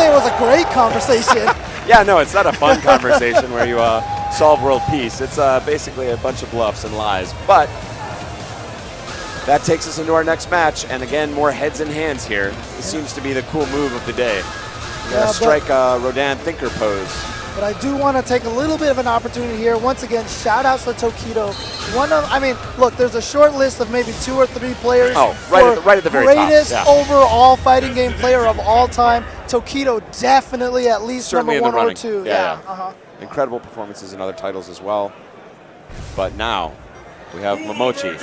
say it was a great conversation. Yeah, no, it's not a fun conversation where you solve world peace. It's basically a bunch of bluffs and lies. But that takes us into our next match, and again, more heads and hands here. This seems to be the cool move of the day. We're gonna strike a Rodan Thinker pose. But I do want to take a little bit of an opportunity here. Once again, shout outs to Tokido. I mean, look, there's a short list of maybe 2 or 3 players. Oh, right at the very top. Greatest overall fighting game player of all time. Tokido definitely at least certainly number 1 in the or 2. Yeah. Incredible performances in other titles as well. But now we have Momochi,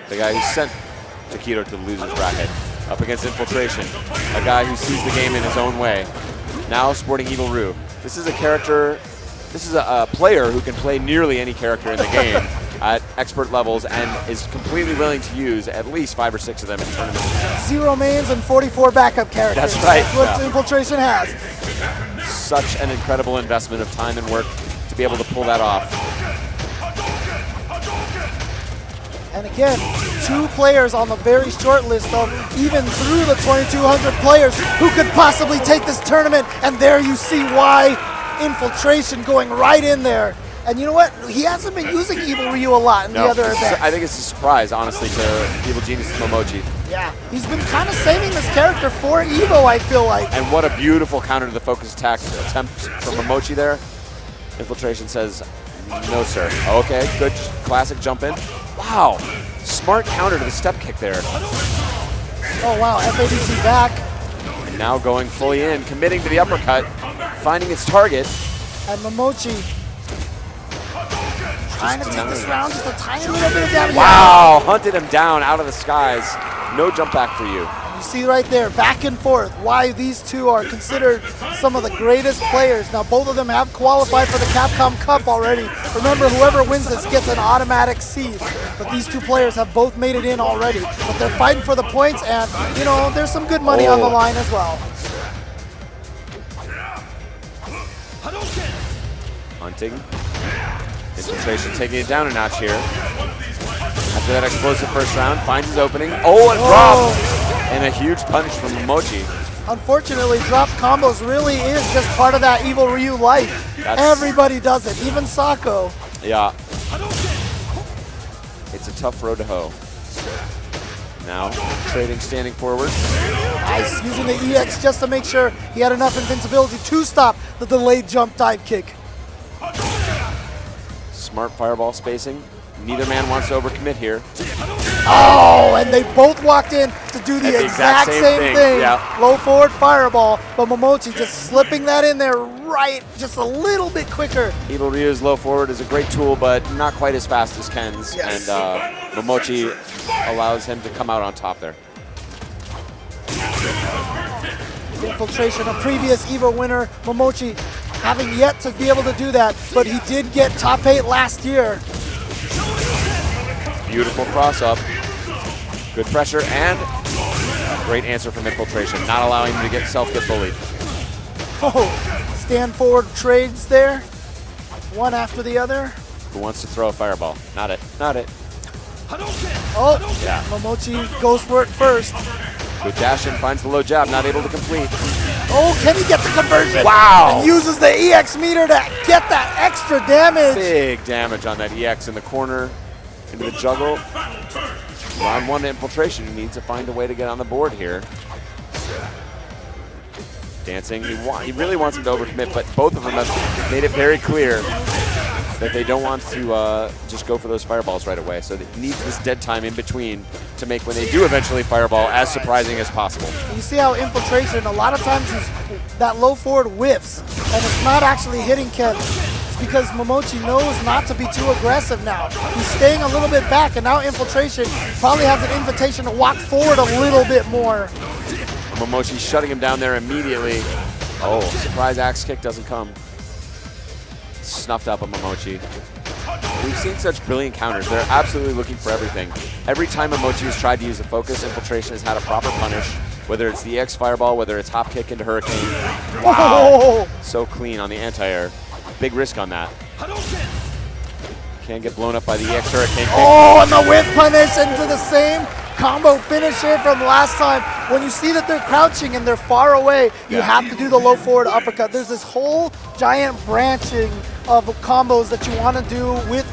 the guy who sent Tokido to the loser's bracket, up against Infiltration, a guy who sees the game in his own way. Now sporting Evil Ryu. This is a character, this is a player who can play nearly any character in the game at expert levels and is completely willing to use at least 5 or 6 of them in tournaments. 0 mains and 44 backup characters. That's right. That's what Infiltration has. Such an incredible investment of time and work to be able to pull that off. And again, 2 players on the very short list of even through the 2,200 players who could possibly take this tournament. And there you see why Infiltration going right in there. And you know what? He hasn't been using Evil Ryu a lot in the other events. I think it's a surprise, honestly, to Evil Genius Momochi. Yeah, he's been kind of saving this character for EVO, I feel like. And what a beautiful counter to the focus attack attempt from Momochi there. Infiltration says, no, sir. Okay, good classic jump in. Wow, smart counter to the step kick there. Oh, wow, FADC back. And now going fully in, committing to the uppercut, finding its target. And Momochi trying to take this round just a tiny little bit of damage. Wow, hunted him down out of the skies. No jump back for you. You see right there, back and forth, why these 2 are considered some of the greatest players. Now, both of them have qualified for the Capcom Cup already. Remember, whoever wins this gets an automatic seed. But these 2 players have both made it in already. But they're fighting for the points, and, you know, there's some good money on the line as well. Hunting. Infiltration taking it down a notch here. After that explosive first round, finds his opening. Oh, and drop! And a huge punish from Momochi. Unfortunately, drop combos really is just part of that Evil Ryu life. Everybody does it, even Sako. Yeah. It's a tough road to hoe. Now, trading standing forward. Nice, using the EX just to make sure he had enough invincibility to stop the delayed jump dive kick. Smart fireball spacing. Neither man wants to overcommit here. Oh, and they both walked in to do the exact same thing. Yeah. Low forward fireball, but Momochi just slipping that in there right just a little bit quicker. Evil Ryu's low forward is a great tool, but not quite as fast as Ken's. Yes. And Momochi allows him to come out on top there. Infiltration, a previous EVO winner. Momochi having yet to be able to do that, but he did get top 8 last year. Beautiful cross up. Good pressure and great answer from Infiltration, not allowing him to get bullied. Oh, stand forward trades there. One after the other. Who wants to throw a fireball? Not it. Not it. Oh, yeah. Momochi goes for it first. Good dash in, finds the low jab, not able to complete. Oh, can he get the conversion? Wow! And uses the EX meter to get that extra damage. Big damage on that EX in the corner, into the juggle. Round 1 to Infiltration. He needs to find a way to get on the board here. Dancing. He really wants him to overcommit, but both of them have made it very clear that they don't want to just go for those fireballs right away. So he needs this dead time in between to make when they do eventually fireball as surprising as possible. You see how Infiltration, a lot of times that low forward whiffs, and it's not actually hitting Ken. It's because Momochi knows not to be too aggressive now. He's staying a little bit back, and now Infiltration probably has an invitation to walk forward a little bit more. Momochi shutting him down there immediately. Oh, surprise axe kick doesn't come. Snuffed up on Momochi. We've seen such brilliant counters. They're absolutely looking for everything. Every time Momochi has tried to use a focus, Infiltration has had a proper punish, whether it's the EX fireball, whether it's hop kick into Hurricane. Wow. So clean on the anti-air. Big risk on that. Can get blown up by the EX Hurricane. Oh, and the whip punish into the same combo finisher from last time. When you see that they're crouching and they're far away, you have to do the low forward uppercut. There's this whole giant branching of combos that you want to do with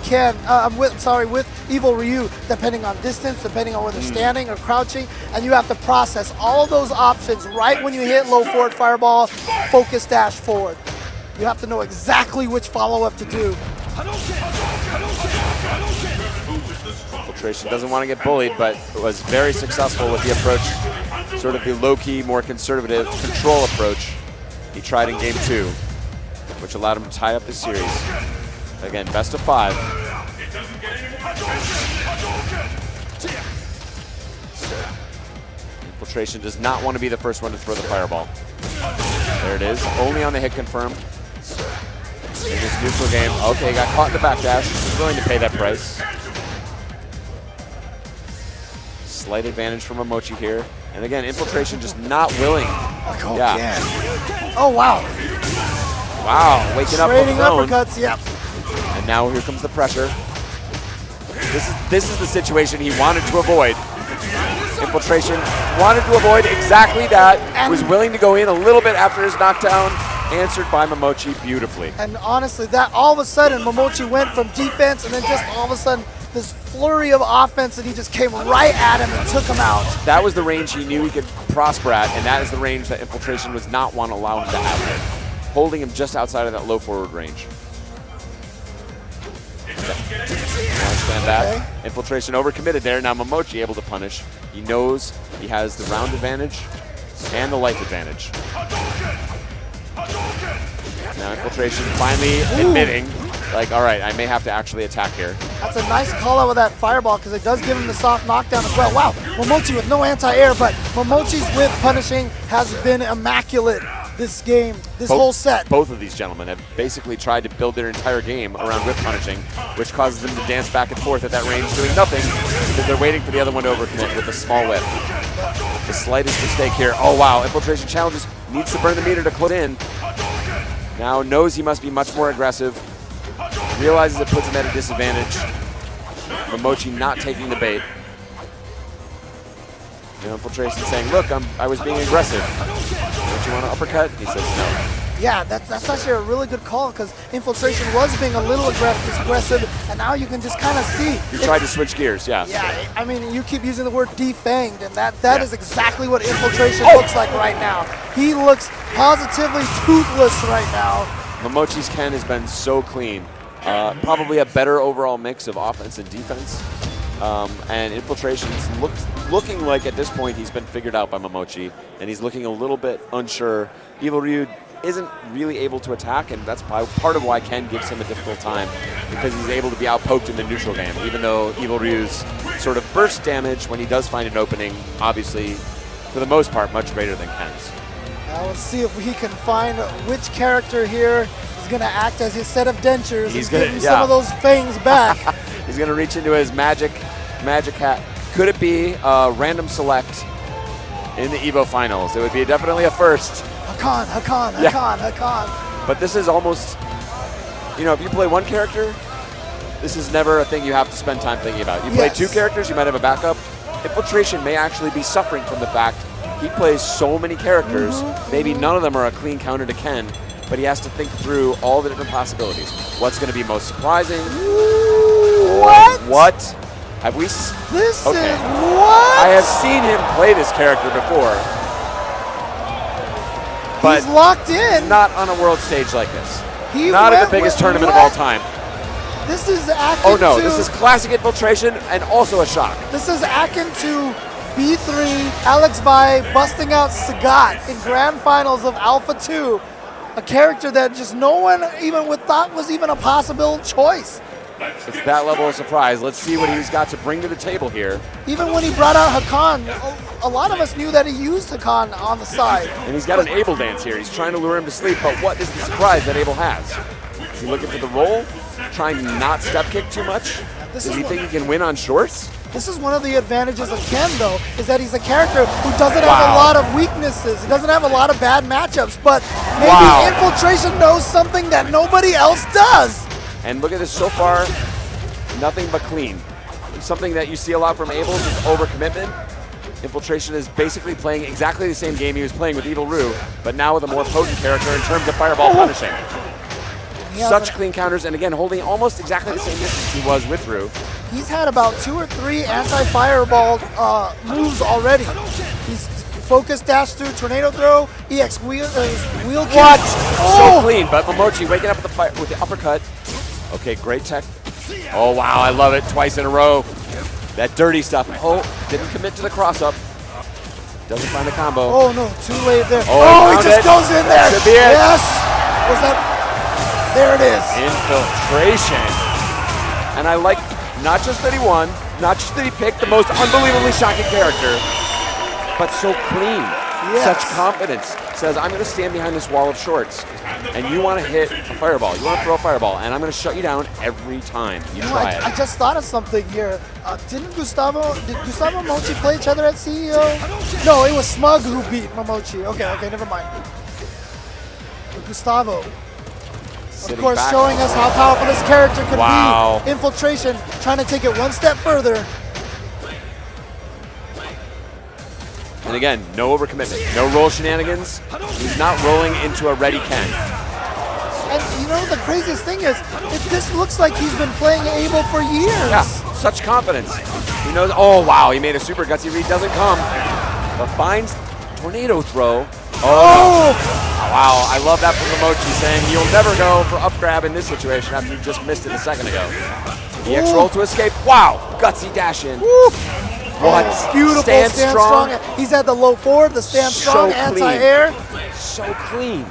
with Evil Ryu, depending on distance, depending on where they're standing or crouching, and you have to process all those options right when you hit low forward fireball, focus dash forward. You have to know exactly which follow-up to do. Infiltration doesn't want to get bullied, but was very successful with the approach, sort of the low-key, more conservative control approach he tried in game 2, which allowed him to tie up the series. Again, best of 5. Infiltration does not want to be the first one to throw the fireball. There it is, only on the hit confirm. In this neutral game, okay, got caught in the backdash. He's willing to pay that price. Slight advantage from Momochi here. And again, Infiltration just not willing. Oh, wow. Wow, waking up Trading the phone. uppercuts, yep. And now here comes the pressure. This is the situation he wanted to avoid. Infiltration wanted to avoid exactly that. And was willing to go in a little bit after his knockdown. Answered by Momochi beautifully. And honestly, that all of a sudden, Momochi went from defense and then just all of a sudden, this flurry of offense, and he just came right at him and took him out. That was the range he knew he could prosper at, and that is the range that Infiltration was not want to allow him to have, holding him just outside of that low forward range. Stand back. Infiltration overcommitted there. Now Momochi able to punish. He knows he has the round advantage and the life advantage. Now Infiltration finally admitting, like, all right, I may have to actually attack here. That's a nice call out with that fireball because it does give him the soft knockdown as well. Wow, Momochi with no anti-air, but Momochi's whip punishing has been immaculate this game, whole set. Both of these gentlemen have basically tried to build their entire game around whip punishing, which causes them to dance back and forth at that range doing nothing because they're waiting for the other one to overcommit with a small whip. The slightest mistake here. Oh, wow, Infiltration challenges, needs to burn the meter to close in. Now knows he must be much more aggressive. Realizes it puts him at a disadvantage. Momochi not taking the bait. Infiltration saying, look, I was being aggressive. Don't you want to uppercut? He says no. Yeah, that's actually a really good call because Infiltration was being a little aggressive, and now you can just kind of see. You tried to switch gears, yeah. Yeah, I mean, you keep using the word defanged, and that is exactly what Infiltration looks like right now. He looks positively toothless right now. Momochi's Ken has been so clean. Probably a better overall mix of offense and defense. And Infiltration's looking like at this point he's been figured out by Momochi, and he's looking a little bit unsure. Evil Ryu isn't really able to attack, and that's part of why Ken gives him a difficult time, because he's able to be outpoked in the neutral game, even though Evil Ryu's sort of burst damage when he does find an opening, obviously, for the most part, much greater than Ken's. Now let's see if we can find which character here is going to act as his set of dentures. He's getting some of those fangs back. He's going to reach into his magic hat. Could it be a random select in the EVO finals? It would be definitely a first. Hakan. But this is almost, if you play one character, this is never a thing you have to spend time thinking about. You play two characters, you might have a backup. Infiltration may actually be suffering from the fact he plays so many characters. Maybe none of them are a clean counter to Ken, but he has to think through all the different possibilities. What's going to be most surprising? What? Have we? This is what? I have seen him play this character before. But he's locked in. Not on a world stage like this. Not at the biggest tournament of all time. This is akin this is classic Infiltration and also a shock. This is akin to B3 Alex Bai busting out Sagat in grand finals of Alpha 2. A character that just no one even thought was even a possible choice. It's that level of surprise. Let's see what he's got to bring to the table here. Even when he brought out Hakan, a lot of us knew that he used Hakan on the side. And he's got an Abel dance here. He's trying to lure him to sleep, but what is the surprise that Abel has? Is he looking for the roll? Trying to not step kick too much? Does he think he can win on shorts? This is one of the advantages of Ken, though, is that he's a character who doesn't have a lot of weaknesses. He doesn't have a lot of bad matchups, but maybe Infiltration knows something that nobody else does. And look at this so far, nothing but clean. something that you see a lot from Abel is overcommitment. Infiltration is basically playing exactly the same game he was playing with Evil Ryu, but now with a more potent character in terms of fireball punishing. Such clean counters, and again, holding almost exactly the same distance he was with Ryu. He's had about 2 or 3 anti-fireball moves already. He's focus dash through, tornado throw, EX wheel kick. What? Oh! So clean, but Momochi waking up with the uppercut. Okay, great tech. Oh, wow, I love it. Twice in a row. That dirty stuff. Oh, didn't commit to the cross-up. Doesn't find the combo. Oh, no, too late there. Oh, he just goes in there. Should be it. Yes. Was that? There it is. Infiltration. And I like not just that he won, not just that he picked the most unbelievably shocking character, but so clean. Yes. Such confidence. Says, I'm going to stand behind this wall of shorts, and you want to hit a fireball. You want to throw a fireball, and I'm going to shut you down every time you try it. I just thought of something here. Did Gustavo and Momochi play each other at CEO? No, it was Smug who beat Momochi. Okay, never mind. But Gustavo, Sitting of course, back. showing us how powerful this character could Wow. be. Infiltration, trying to take it one step further. And again, no overcommitment, no roll shenanigans. He's not rolling into a ready Ken. And you know, the craziest thing is, this looks like he's been playing Abel for years. Yeah, such confidence. He knows, oh wow, he made a super gutsy read, doesn't come. But finds tornado throw. Oh! Wow, I love that from Momochi saying you'll never go for up grab in this situation after you just missed it a second ago. EX roll to escape. Wow, gutsy dash in. Woo. What? Beautiful stand strong. He's had the low forward, the stand So strong, clean. anti-air. So clean.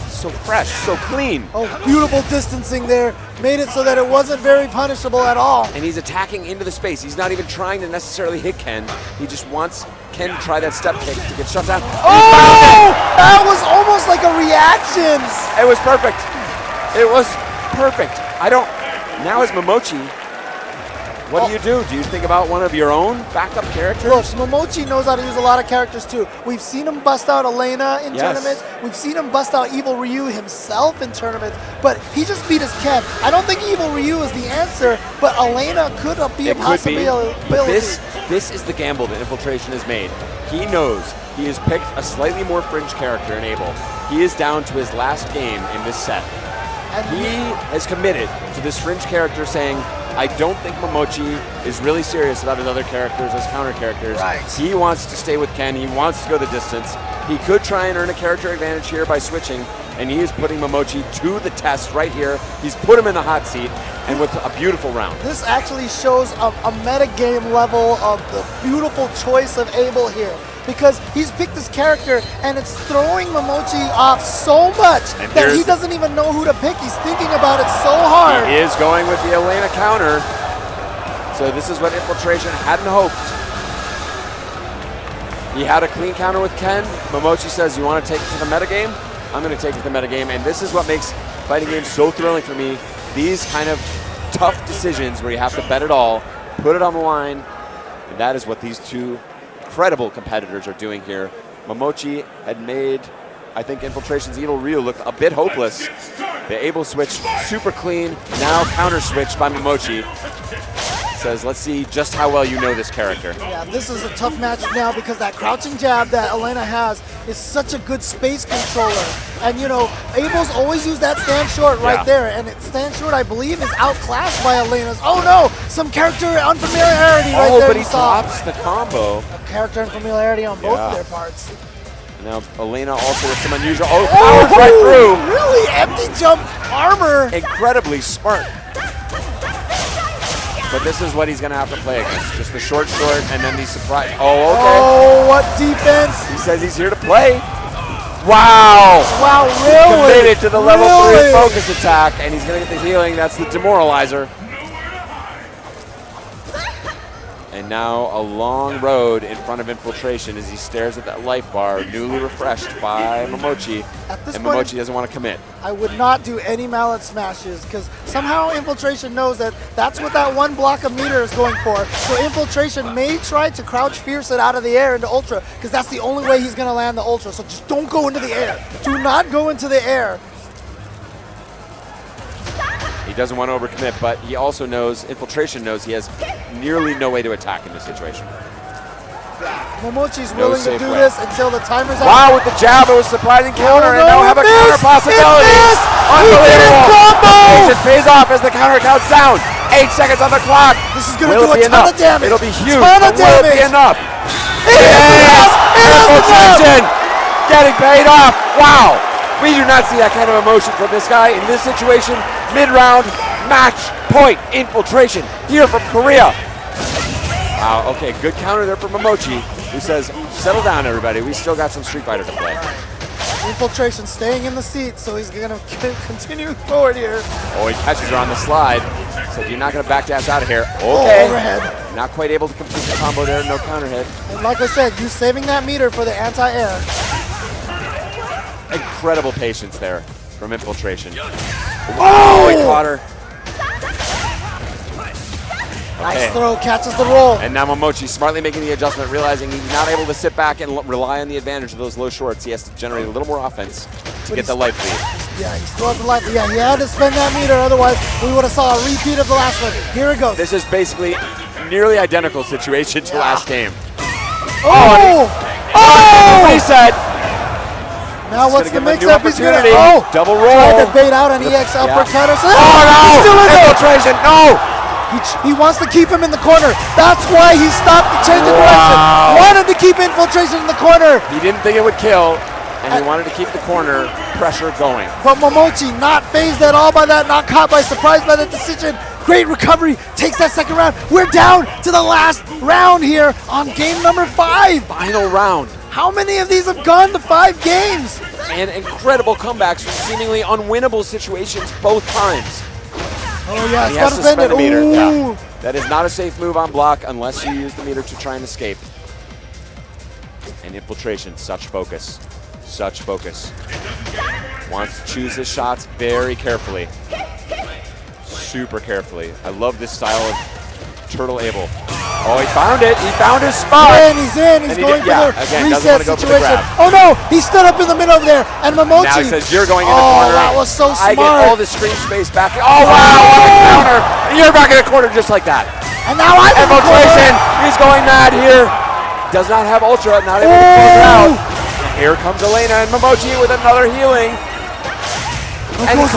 So fresh, so clean. Oh, beautiful distancing there. Made it so that it wasn't very punishable at all. And he's attacking into the space. He's not even trying to necessarily hit Ken. He just wants Ken to try that step kick to get shut down. Oh! That was almost like a reaction. It was perfect. It was perfect. Now as Momochi, what do? Do you think about one of your own backup characters? Look, Momochi knows how to use a lot of characters too. We've seen him bust out Elena in Yes. tournaments. We've seen him bust out Evil Ryu himself in tournaments. But he just beat his Ken. I don't think Evil Ryu is the answer, but Elena could be a possibility. But this is the gamble that Infiltration has made. He knows he has picked a slightly more fringe character in Abel. He is down to his last game in this set. And He has committed to this fringe character saying, I don't think Momochi is really serious about his other characters as counter characters. Right. He wants to stay with Ken. He wants to go the distance. He could try and earn a character advantage here by switching, and he is putting Momochi to the test right here. He's put him in the hot seat, and with a beautiful round. this actually shows a metagame level of the beautiful choice of Abel here. Because he's picked this character and it's throwing Momochi off so much that he doesn't even know who to pick. He's thinking about it so hard. He is going with the Elena counter. So this is what Infiltration hadn't hoped. He had a clean counter with Ken. Momochi says, you want to take it to the metagame? I'm going to take it to the metagame. And this is what makes fighting games so thrilling for me. These kind of tough decisions where you have to bet it all, put it on the line. And that is what these two incredible competitors are doing here. Momochi had made, I think, Infiltration's Evil Ryu look a bit hopeless. The Abel switch, super clean, now counter switch by Momochi. Says, let's see just how well you know this character. Yeah, this is a tough match now because that crouching jab that Elena has is such a good space controller. And you know, Abel's always used that stand short right there. And stand short, I believe, is outclassed by Elena's. Oh no, some character unfamiliarity right there. Oh, but he drops the combo. Character unfamiliarity on both of their parts. Now Elena also with some unusual, powers right through. Really empty jump armor. Incredibly smart. But this is what he's going to have to play against. Just the short, and then the surprise. Oh, okay. Oh, what defense. He says he's here to play. Wow. Wow, really? Committed to the level 3 focus attack, and he's going to get the healing. That's the demoralizer. And now a long road in front of Infiltration as he stares at that life bar, newly refreshed by Momochi. At this and point, Momochi doesn't want to commit. I would not do any mallet smashes because somehow Infiltration knows that that's what that one block of meter is going for. So Infiltration may try to crouch fierce it out of the air into Ultra because that's the only way he's going to land the Ultra. So just don't go into the air. Do not go into the air. He doesn't want to overcommit, but he also knows, Infiltration knows, he has nearly no way to attack in this situation. Momochi's No willing to safe do way. this until the timer's up. Wow, with the jab, it was a surprising counter, and now have a counter possibility. Unbelievable! Patient pays off as the counter counts down. 8 seconds on the clock. This is going to Will do it be a ton enough? of damage. It'll be huge, Ton of but will it be damage. enough? It is! Infiltration getting paid off. Wow. We do not see that kind of emotion from this guy in this situation. Mid-round, match point, Infiltration here from Korea. Wow, okay, good counter there from Momochi, who says, settle down, everybody. We still got some Street Fighter to play. Infiltration staying in the seat, so he's going to continue forward here. Oh, he catches her on the slide. Said, you're not going to back dash out of here. Okay. Oh, overhead. Not quite able to complete the combo there. No counter hit. And like I said, you saving that meter for the anti-air. Incredible patience there from Infiltration. Oh, he caught her. Nice throw, catches the roll. And now Momochi smartly making the adjustment, realizing he's not able to sit back and rely on the advantage of those low shorts. He has to generate a little more offense to get the life lead. Yeah, he still has the life. Yeah, he had to spend that meter, otherwise we would have saw a repeat of the last one. Here it goes. This is basically nearly identical situation to last game. Oh! Reset. Now what's the gonna give him a new mix-up? He's going to opportunity. Double roll. Trying to bait out an EX uppercut or something. Oh no! He's doing it! Infiltration, no! He wants to keep him in the corner. That's why he stopped the change of direction. Wanted to keep Infiltration in the corner. He didn't think it would kill, and he wanted to keep the corner pressure going. But Momochi not phased at all by that, not caught by surprise by that decision. Great recovery, takes that second round. We're down to the last round here on game number 5. Final round. How many of these have gone to 5 games? And incredible comebacks from seemingly unwinnable situations both times. Oh yeah, He it's has got to to bend spend it. a meter. Ooh. Yeah. That is not a safe move on block unless you use the meter to try and escape. And Infiltration, such focus. Such focus. Wants to choose his shots very carefully. Super carefully. I love this style of Turtle Able. Oh, he found it. He found his spot. He's in. He's going for the reset situation. Oh no, he stood up in the middle there. And Momochi. Now he says, you're going in the Oh, corner. that was so I smart. get all the screen space back. Oh, wow, on the counter. And you're back in the corner just like that. And now I'm in the Infiltration. corner. He's going mad here. Does not have Ultra. Not able to close it out. And here comes Elena and Momochi with another healing. And he's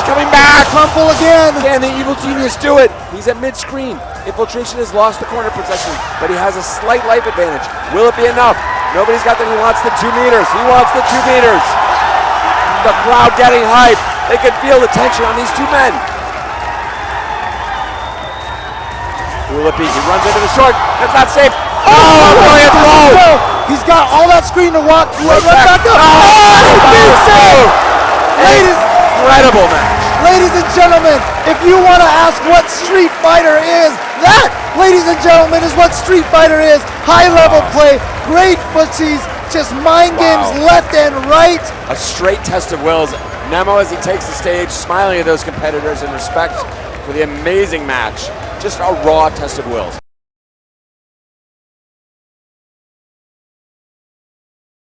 coming back. Crumple again. Can the Evil Genius do it? He's at mid-screen. Infiltration has lost the corner possession, but he has a slight life advantage. Will it be enough? Nobody's got that. He wants the 2 meters. He wants the 2 meters. The crowd getting hyped. They can feel the tension on these 2 men. Will it be? He runs into the short. That's not safe. Oh, brilliant throw. He's got all that screen to walk. Right back up. Big save. Incredible match. Ladies and gentlemen, if you want to ask what Street Fighter is, that, ladies and gentlemen, is what Street Fighter is. High-level play, great footsies, just mind games left and right. A straight test of wills. Nemo, as he takes the stage, smiling at those competitors in respect for the amazing match. Just a raw test of wills.